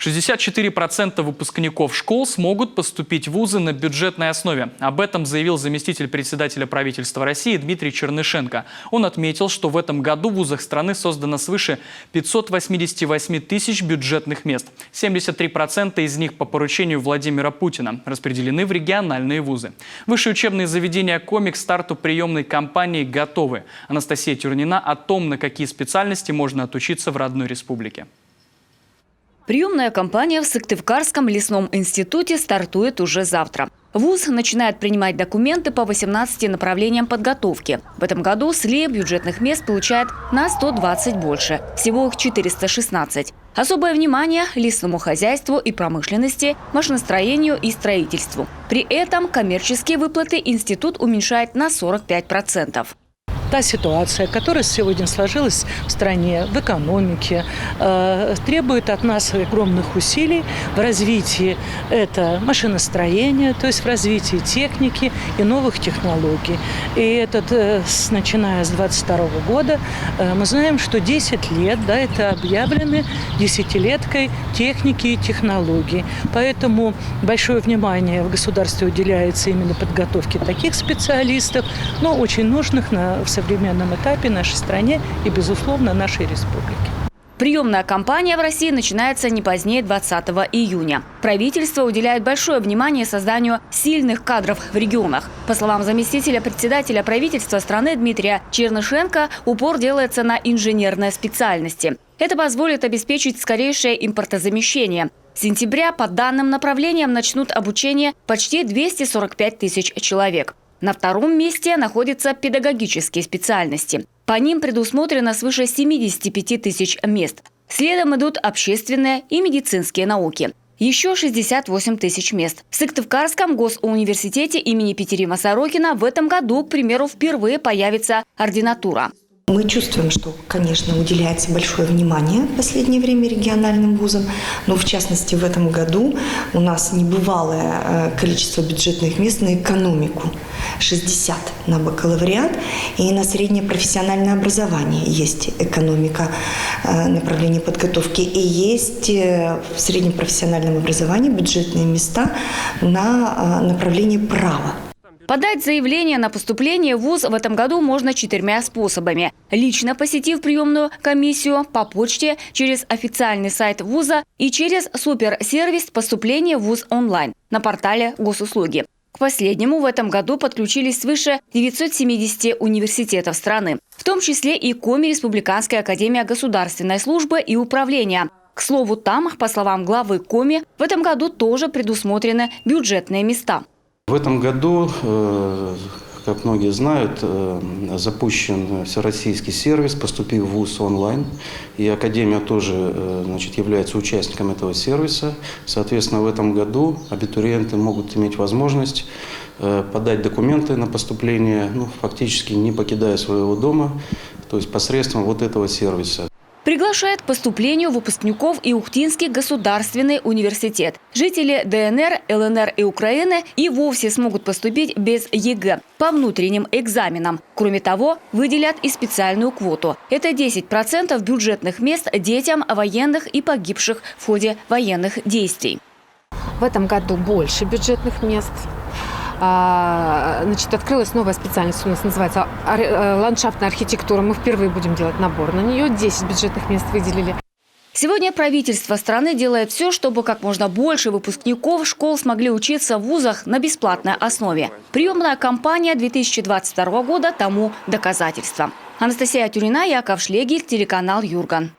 64% выпускников школ смогут поступить в вузы на бюджетной основе. Об этом заявил заместитель председателя правительства России Дмитрий Чернышенко. Он отметил, что в этом году в вузах страны создано свыше 588 тысяч бюджетных мест. 73% из них по поручению Владимира Путина распределены в региональные вузы. Высшие учебные заведения КОМИ к старту приемной кампании готовы. Анастасия Тюрнина о том, на какие специальности можно отучиться в родной республике. Приемная кампания в Сыктывкарском лесном институте стартует уже завтра. ВУЗ начинает принимать документы по 18 направлениям подготовки. В этом году СЛИ бюджетных мест получает на 120 больше. Всего их 416. Особое внимание – лесному хозяйству и промышленности, машиностроению и строительству. При этом коммерческие выплаты институт уменьшает на 45%. Та ситуация, которая сегодня сложилась в стране, в экономике, требует от нас огромных усилий в развитии это машиностроения, то есть в развитии техники и новых технологий. И начиная с 2022 года мы знаем, что 10 лет это объявлены десятилеткой техники и технологий. Поэтому большое внимание в государстве уделяется именно подготовке таких специалистов, но очень нужных в современном этапе нашей стране и, безусловно, нашей республике. Приемная кампания в России начинается не позднее 20 июня. Правительство уделяет большое внимание созданию сильных кадров в регионах. По словам заместителя председателя правительства страны Дмитрия Чернышенко, упор делается на инженерные специальности. Это позволит обеспечить скорейшее импортозамещение. С сентября по данным направлениям начнут обучение почти 245 тысяч человек. На втором месте находятся педагогические специальности. По ним предусмотрено свыше 75 тысяч мест. Следом идут общественные и медицинские науки. Еще 68 тысяч мест. В Сыктывкарском госуниверситете имени Петерима Сорокина в этом году, к примеру, впервые появится ординатура. Мы чувствуем, что, конечно, уделяется большое внимание в последнее время региональным вузам, но в частности в этом году у нас небывалое количество бюджетных мест на экономику. 60 на бакалавриат и на среднее профессиональное образование есть экономика направления подготовки. И есть в среднем профессиональном образовании бюджетные места на направлении права. Подать заявление на поступление в ВУЗ в этом году можно 4 способами. Лично посетив приемную комиссию, по почте, через официальный сайт ВУЗа и через суперсервис поступления в ВУЗ онлайн на портале госуслуги. К последнему в этом году подключились свыше 970 университетов страны, в том числе и КОМИ Республиканская академия государственной службы и управления. К слову, там, по словам главы КОМИ, в этом году тоже предусмотрены бюджетные места. В этом году, как многие знают, запущен всероссийский сервис «Поступи в ВУЗ онлайн». И Академия тоже является участником этого сервиса. Соответственно, в этом году абитуриенты могут иметь возможность подать документы на поступление, фактически не покидая своего дома, то есть посредством этого сервиса. Приглашает к поступлению выпускников и Ухтинский государственный университет. Жители ДНР, ЛНР и Украины и вовсе смогут поступить без ЕГЭ по внутренним экзаменам. Кроме того, выделят и специальную квоту. Это 10% бюджетных мест детям военных и погибших в ходе военных действий. В этом году больше бюджетных мест. Открылась новая специальность, у нас называется ландшафтная архитектура. Мы впервые будем делать набор на нее. 10 бюджетных мест выделили. Сегодня правительство страны делает все, чтобы как можно больше выпускников школ смогли учиться в вузах на бесплатной основе. Приемная кампания 2022 года тому доказательство. Анастасия Тюрнина, Яков Шлегель, телеканал Юрган.